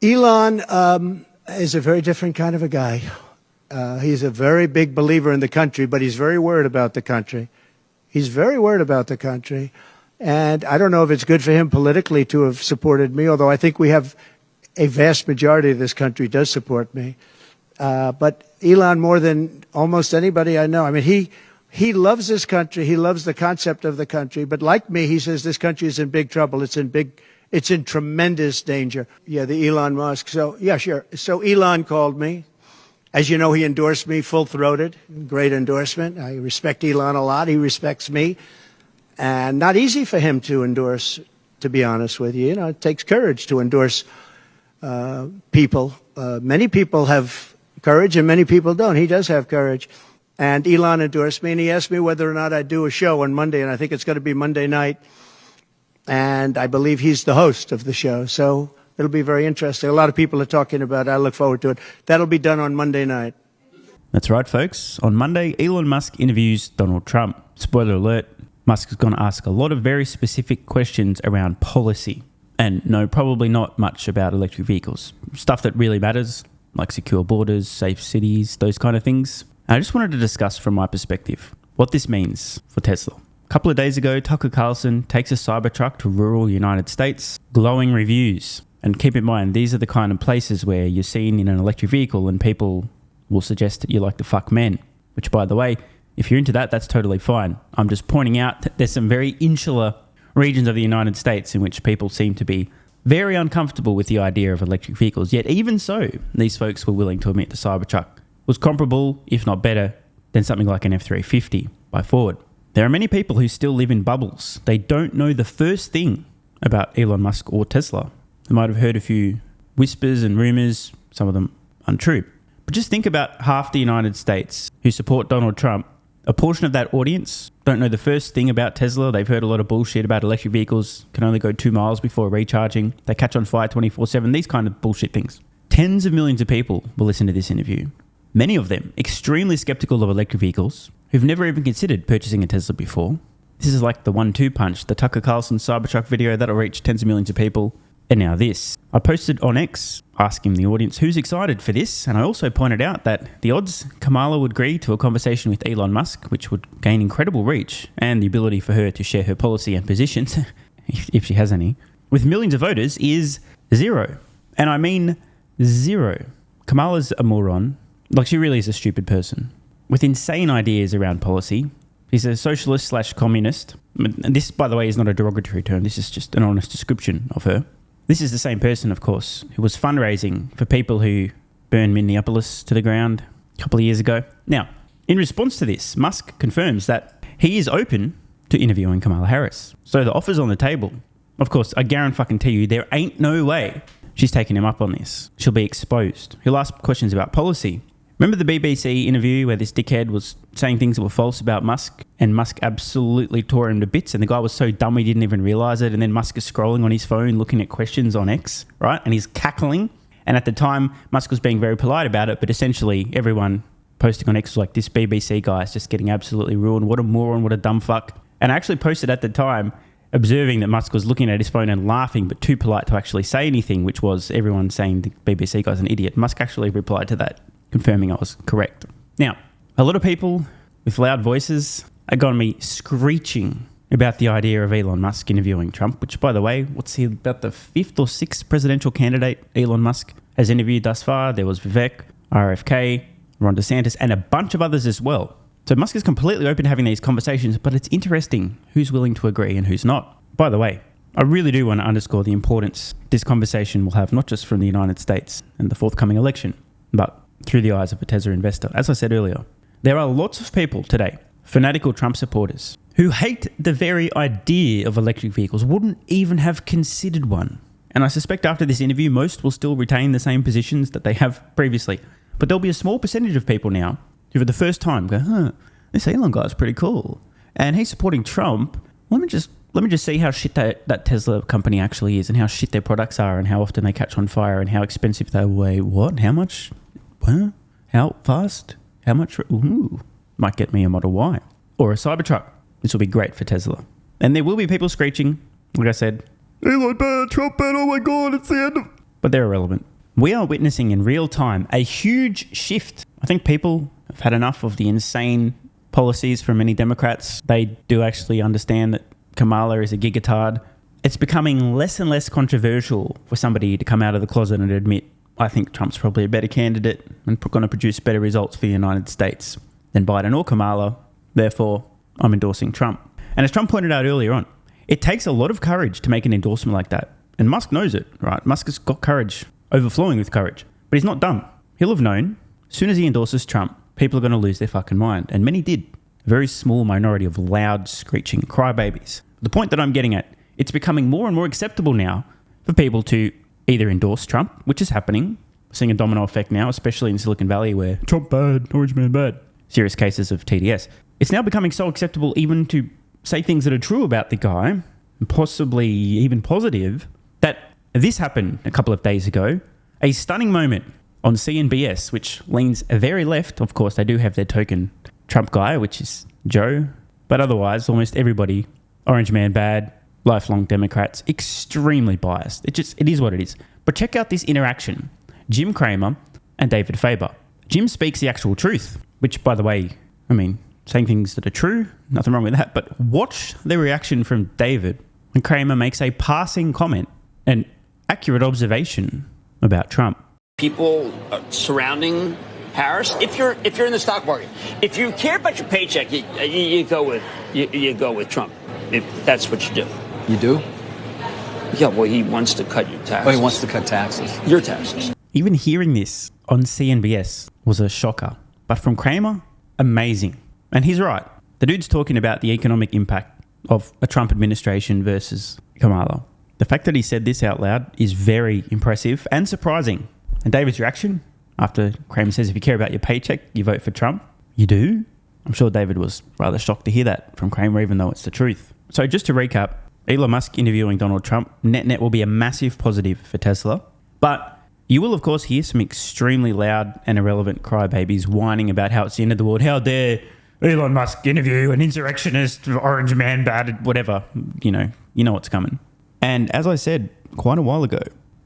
Elon is a very different kind of a guy. He's a very big believer in the country, but he's very worried about the country. He's very worried about the country. And I don't know if it's good for him politically to have supported me, although I think we have a vast majority of this country does support me. But Elon, more than almost anybody I know, I mean, he loves this country. He loves the concept of the country. But like me, he says this country is in big trouble. It's in tremendous danger. Yeah, the Elon Musk. So, yeah, sure. So Elon called me. As you know, he endorsed me full-throated. Great endorsement. I respect Elon a lot. He respects me. And not easy for him to endorse, to be honest with you. You know, it takes courage to endorse people. Many people have courage and many people don't. He does have courage. And Elon endorsed me, and he asked me whether or not I'd do a show on Monday, and I think it's going to be Monday night. And I believe he's the host of the show, so it'll be very interesting. A lot of people are talking about it. I look forward to it. That'll be done on Monday night. That's right, folks. On Monday, Elon Musk interviews Donald Trump. Spoiler alert, Musk is going to ask a lot of very specific questions around policy. And no, probably not much about electric vehicles. Stuff that really matters, like secure borders, safe cities, those kind of things. I just wanted to discuss from my perspective what this means for Tesla. A couple of days ago, Tucker Carlson takes a Cybertruck to rural United States, glowing reviews. And keep in mind, these are the kind of places where you're seen in an electric vehicle and people will suggest that you like to fuck men. Which, by the way, if you're into that, that's totally fine. I'm just pointing out that there's some very insular regions of the United States in which people seem to be very uncomfortable with the idea of electric vehicles. Yet even so, these folks were willing to admit the Cybertruck was comparable, if not better, than something like an F-350 by Ford. There are many people who still live in bubbles. They don't know the first thing about Elon Musk or Tesla. They might have heard a few whispers and rumours, some of them untrue. But just think about half the United States who support Donald Trump. A portion of that audience don't know the first thing about Tesla. They've heard a lot of bullshit about electric vehicles, can only go 2 miles before recharging. They catch on fire 24/7, these kind of bullshit things. Tens of millions of people will listen to this interview. Many of them extremely skeptical of electric vehicles, who've never even considered purchasing a Tesla before. This is like the 1-2 punch. The Tucker Carlson Cybertruck video, that'll reach tens of millions of people. And now this. I posted on X asking the audience who's excited for this, and I also pointed out that the odds Kamala would agree to a conversation with Elon Musk, which would gain incredible reach and the ability for her to share her policy and positions, if she has any, with millions of voters is 0. And I mean 0. Kamala's a moron. Like, she really is a stupid person with insane ideas around policy. She's a socialist/communist. And this, by the way, is not a derogatory term. This is just an honest description of her. This is the same person, of course, who was fundraising for people who burned Minneapolis to the ground a couple of years ago. Now, in response to this, Musk confirms that he is open to interviewing Kamala Harris. So the offer's on the table. Of course, I guarantee you there ain't no way she's taking him up on this. She'll be exposed. He'll ask questions about policy. Remember the BBC interview where this dickhead was saying things that were false about Musk, and Musk absolutely tore him to bits, and the guy was so dumb he didn't even realise it, and then Musk is scrolling on his phone looking at questions on X, right? And he's cackling. And at the time, Musk was being very polite about it, but essentially everyone posting on X was like, this BBC guy is just getting absolutely ruined. What a moron, what a dumb fuck. And I actually posted at the time observing that Musk was looking at his phone and laughing, but too polite to actually say anything, which was everyone saying the BBC guy's an idiot. Musk actually replied to that, confirming I was correct. Now, a lot of people with loud voices are going to be screeching about the idea of Elon Musk interviewing Trump, which, by the way, what's he, about the 5th or 6th presidential candidate Elon Musk has interviewed thus far? There was Vivek, RFK, Ron DeSantis, and a bunch of others as well. So Musk is completely open to having these conversations, but it's interesting who's willing to agree and who's not. By the way, I really do want to underscore the importance this conversation will have, not just from the United States and the forthcoming election, but through the eyes of a Tesla investor. As I said earlier, there are lots of people today, fanatical Trump supporters, who hate the very idea of electric vehicles, wouldn't even have considered one. And I suspect after this interview, most will still retain the same positions that they have previously. But there'll be a small percentage of people now who for the first time go, this Elon guy's pretty cool. And he's supporting Trump. Let me just see how shit that Tesla company actually is, and how shit their products are, and how often they catch on fire, and how expensive they weigh. What? How much? Well, how fast? How much? Ooh, might get me a Model Y or a Cybertruck. This will be great for Tesla. And there will be people screeching, like I said, Elon bad, Trump bad, oh my God, it's the end of... but they're irrelevant. We are witnessing in real time a huge shift. I think people have had enough of the insane policies from many Democrats. They do actually understand that Kamala is a gigatard. It's becoming less and less controversial for somebody to come out of the closet and admit, I think Trump's probably a better candidate and going to produce better results for the United States than Biden or Kamala. Therefore, I'm endorsing Trump. And as Trump pointed out earlier on, it takes a lot of courage to make an endorsement like that. And Musk knows it, right? Musk has got courage, overflowing with courage. But he's not dumb. He'll have known, as soon as he endorses Trump, people are going to lose their fucking mind. And many did. A very small minority of loud, screeching crybabies. The point that I'm getting at, it's becoming more and more acceptable now for people to either endorse Trump, which is happening. We're seeing a domino effect now, especially in Silicon Valley where Trump bad, Orange Man bad. Serious cases of TDS. It's now becoming so acceptable even to say things that are true about the guy, and possibly even positive, that this happened a couple of days ago. A stunning moment on CNBS, which leans very left. Of course, they do have their token Trump guy, which is Joe. But otherwise, almost everybody, Orange Man bad, lifelong Democrats, extremely biased. It is what it is. But check out this interaction. Jim Cramer and David Faber. Jim speaks the actual truth, which, by the way, saying things that are true, nothing wrong with that. But watch the reaction from David when Cramer makes a passing comment, an accurate observation about Trump. People surrounding Harris, if you're in the stock market, if you care about your paycheck, you go with Trump. If that's what you do. You do? Yeah, well, he wants to cut your taxes. Oh, he wants to cut taxes. Your taxes. Even hearing this on CNBS was a shocker. But from Cramer, amazing. And he's right. The dude's talking about the economic impact of a Trump administration versus Kamala. The fact that he said this out loud is very impressive and surprising. And David's reaction after Cramer says, if you care about your paycheck, you vote for Trump. You do? I'm sure David was rather shocked to hear that from Cramer, even though it's the truth. So just to recap, Elon Musk interviewing Donald Trump, net will be a massive positive for Tesla. But you will, of course, hear some extremely loud and irrelevant crybabies whining about how it's the end of the world. How dare Elon Musk interview an insurrectionist, Orange Man bad, whatever. You know what's coming. And as I said quite a while ago,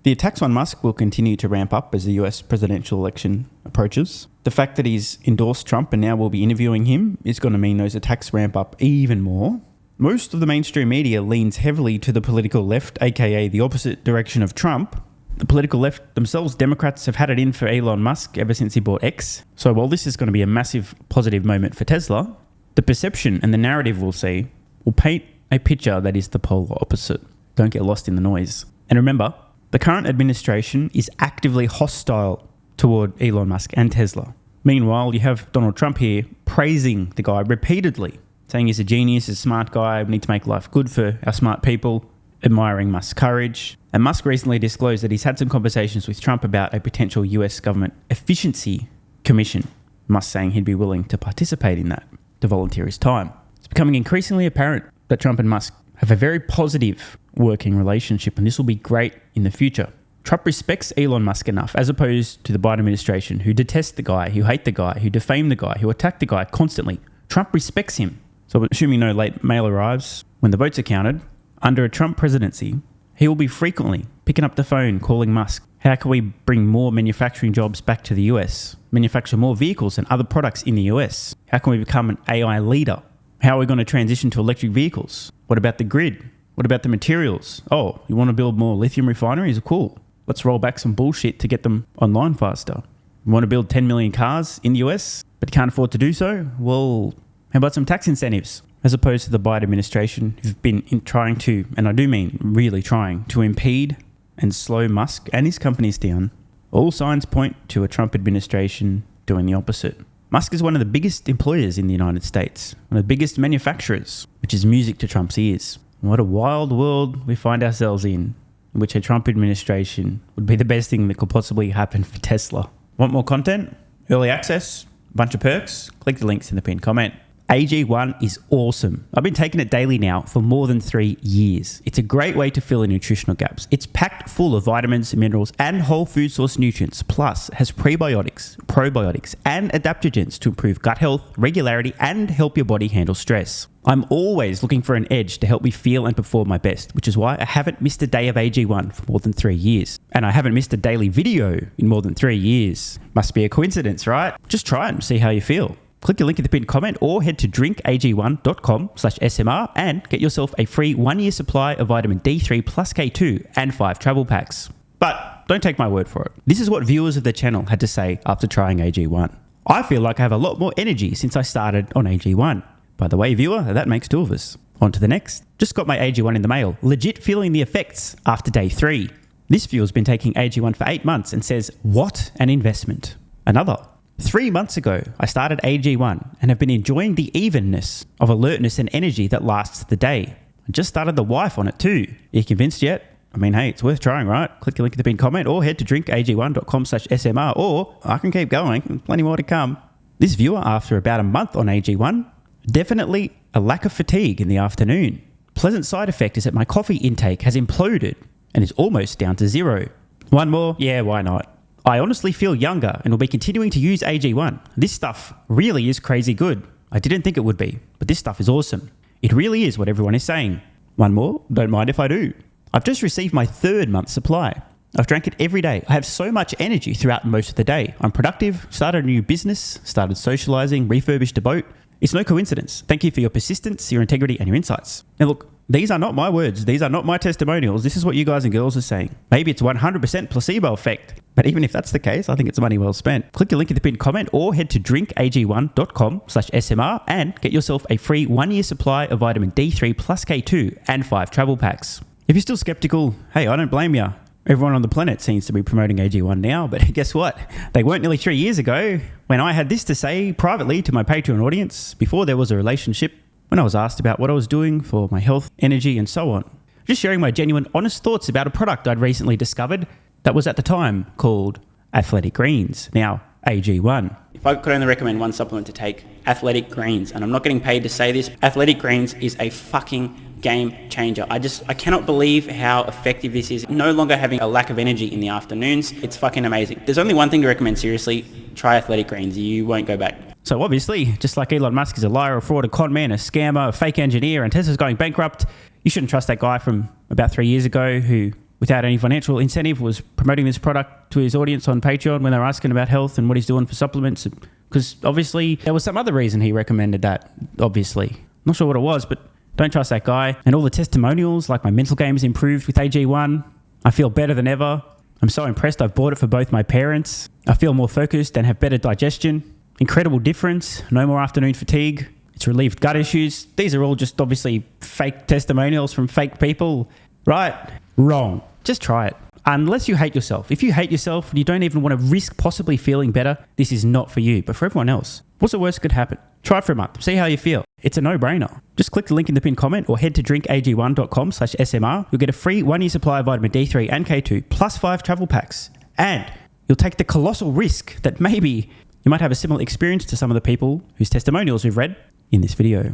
the attacks on Musk will continue to ramp up as the US presidential election approaches. The fact that he's endorsed Trump and now will be interviewing him is going to mean those attacks ramp up even more. Most of the mainstream media leans heavily to the political left, aka the opposite direction of Trump. The political left themselves, Democrats, have had it in for Elon Musk ever since he bought X. So while this is going to be a massive positive moment for Tesla, the perception and the narrative we'll see will paint a picture that is the polar opposite. Don't get lost in the noise. And remember, the current administration is actively hostile toward Elon Musk and Tesla. Meanwhile, you have Donald Trump here praising the guy repeatedly, saying he's a genius, he's a smart guy, we need to make life good for our smart people, admiring Musk's courage. And Musk recently disclosed that he's had some conversations with Trump about a potential US government efficiency commission. Musk saying he'd be willing to participate in that, to volunteer his time. It's becoming increasingly apparent that Trump and Musk have a very positive working relationship, and this will be great in the future. Trump respects Elon Musk enough, as opposed to the Biden administration, who detest the guy, who hate the guy, who defame the guy, who attack the guy constantly. Trump respects him. So assuming no late mail arrives, when the votes are counted, under a Trump presidency, he will be frequently picking up the phone, calling Musk. How can we bring more manufacturing jobs back to the US? Manufacture more vehicles and other products in the US? How can we become an AI leader? How are we going to transition to electric vehicles? What about the grid? What about the materials? Oh, you want to build more lithium refineries? Cool. Let's roll back some bullshit to get them online faster. You want to build 10 million cars in the US, but you can't afford to do so? Well, how about some tax incentives? As opposed to the Biden administration, who've been trying to, and I do mean really trying, to impede and slow Musk and his companies down. All signs point to a Trump administration doing the opposite. Musk is one of the biggest employers in the United States, one of the biggest manufacturers, which is music to Trump's ears. What a wild world we find ourselves in which a Trump administration would be the best thing that could possibly happen for Tesla. Want more content? Early access? A bunch of perks? Click the links in the pinned comment. AG1 is awesome. I've been taking it daily now for more than 3 years. It's a great way to fill in nutritional gaps. It's packed full of vitamins, minerals, and whole food source nutrients, plus has prebiotics, probiotics, and adaptogens to improve gut health, regularity, and help your body handle stress. I'm always looking for an edge to help me feel and perform my best, which is why I haven't missed a day of AG1 for more than 3 years. And I haven't missed a daily video in more than 3 years. Must be a coincidence, right? Just try it and see how you feel. Click the link in the pinned comment or head to drinkag1.com/SMR and get yourself a free 1-year supply of vitamin D3 plus K2 and 5 travel packs. But don't take my word for it. This is what viewers of the channel had to say after trying AG1. I feel like I have a lot more energy since I started on AG1. By the way, viewer, that makes 2 of us. On to the next. Just got my AG1 in the mail. Legit feeling the effects after day 3. This viewer's been taking AG1 for 8 months and says, what an investment. Another. 3 months ago, I started AG1 and have been enjoying the evenness of alertness and energy that lasts the day. I just started the wife on it too. Are you convinced yet? I mean, hey, it's worth trying, right? Click the link in the pinned comment or head to drinkag1.com/SMR, or I can keep going. Plenty more to come. This viewer, after about a month on AG1, definitely a lack of fatigue in the afternoon. Pleasant side effect is that my coffee intake has imploded and is almost down to 0. One more? Yeah, why not? I honestly feel younger and will be continuing to use AG1. This stuff really is crazy good. I didn't think it would be, but this stuff is awesome. It really is what everyone is saying. One more? Don't mind if I do. I've just received my 3rd month supply. I've drank it every day. I have so much energy throughout most of the day. I'm productive, started a new business, started socializing, refurbished a boat. It's no coincidence. Thank you for your persistence, your integrity, and your insights. Now look, these are not my words. These are not my testimonials. This is what you guys and girls are saying. Maybe it's 100% placebo effect. But even if that's the case, I think it's money well spent. Click the link in the pinned comment or head to drinkag1.com/SMR and get yourself a free 1-year supply of vitamin D3 plus K2 and 5 travel packs. If you're still skeptical, hey, I don't blame you. Everyone on the planet seems to be promoting AG1 now, but guess what? They weren't nearly 3 years ago when I had this to say privately to my Patreon audience before there was a relationship, when I was asked about what I was doing for my health, energy, and so on. Just sharing my genuine, honest thoughts about a product I'd recently discovered that was at the time called Athletic Greens, now AG1. If I could only recommend one supplement to take, Athletic Greens, and I'm not getting paid to say this, Athletic Greens is a fucking game changer. I cannot believe how effective this is. No longer having a lack of energy in the afternoons. It's fucking amazing. There's only one thing to recommend, seriously. Try Athletic Greens. You won't go back. So obviously, just like Elon Musk is a liar, a fraud, a con man, a scammer, a fake engineer, and Tesla's going bankrupt, you shouldn't trust that guy from about 3 years ago who, without any financial incentive, was promoting this product to his audience on Patreon when they were asking about health and what he's doing for supplements. Because obviously, there was some other reason he recommended that, obviously. Not sure what it was, but don't trust that guy. And all the testimonials, like my mental game has improved with AG1. I feel better than ever. I'm so impressed I've bought it for both my parents. I feel more focused and have better digestion. Incredible difference. No more afternoon fatigue. It's relieved gut issues. These are all just obviously fake testimonials from fake people. Right? Wrong. Just try it. Unless you hate yourself. If you hate yourself and you don't even want to risk possibly feeling better, this is not for you. But for everyone else, what's the worst that could happen? Try it for a month. See how you feel. It's a no-brainer. Just click the link in the pinned comment or head to drinkag1.com/SMR. You'll get a free 1-year supply of vitamin D3 and K2 plus 5 travel packs. And you'll take the colossal risk that maybe you might have a similar experience to some of the people whose testimonials we've read in this video.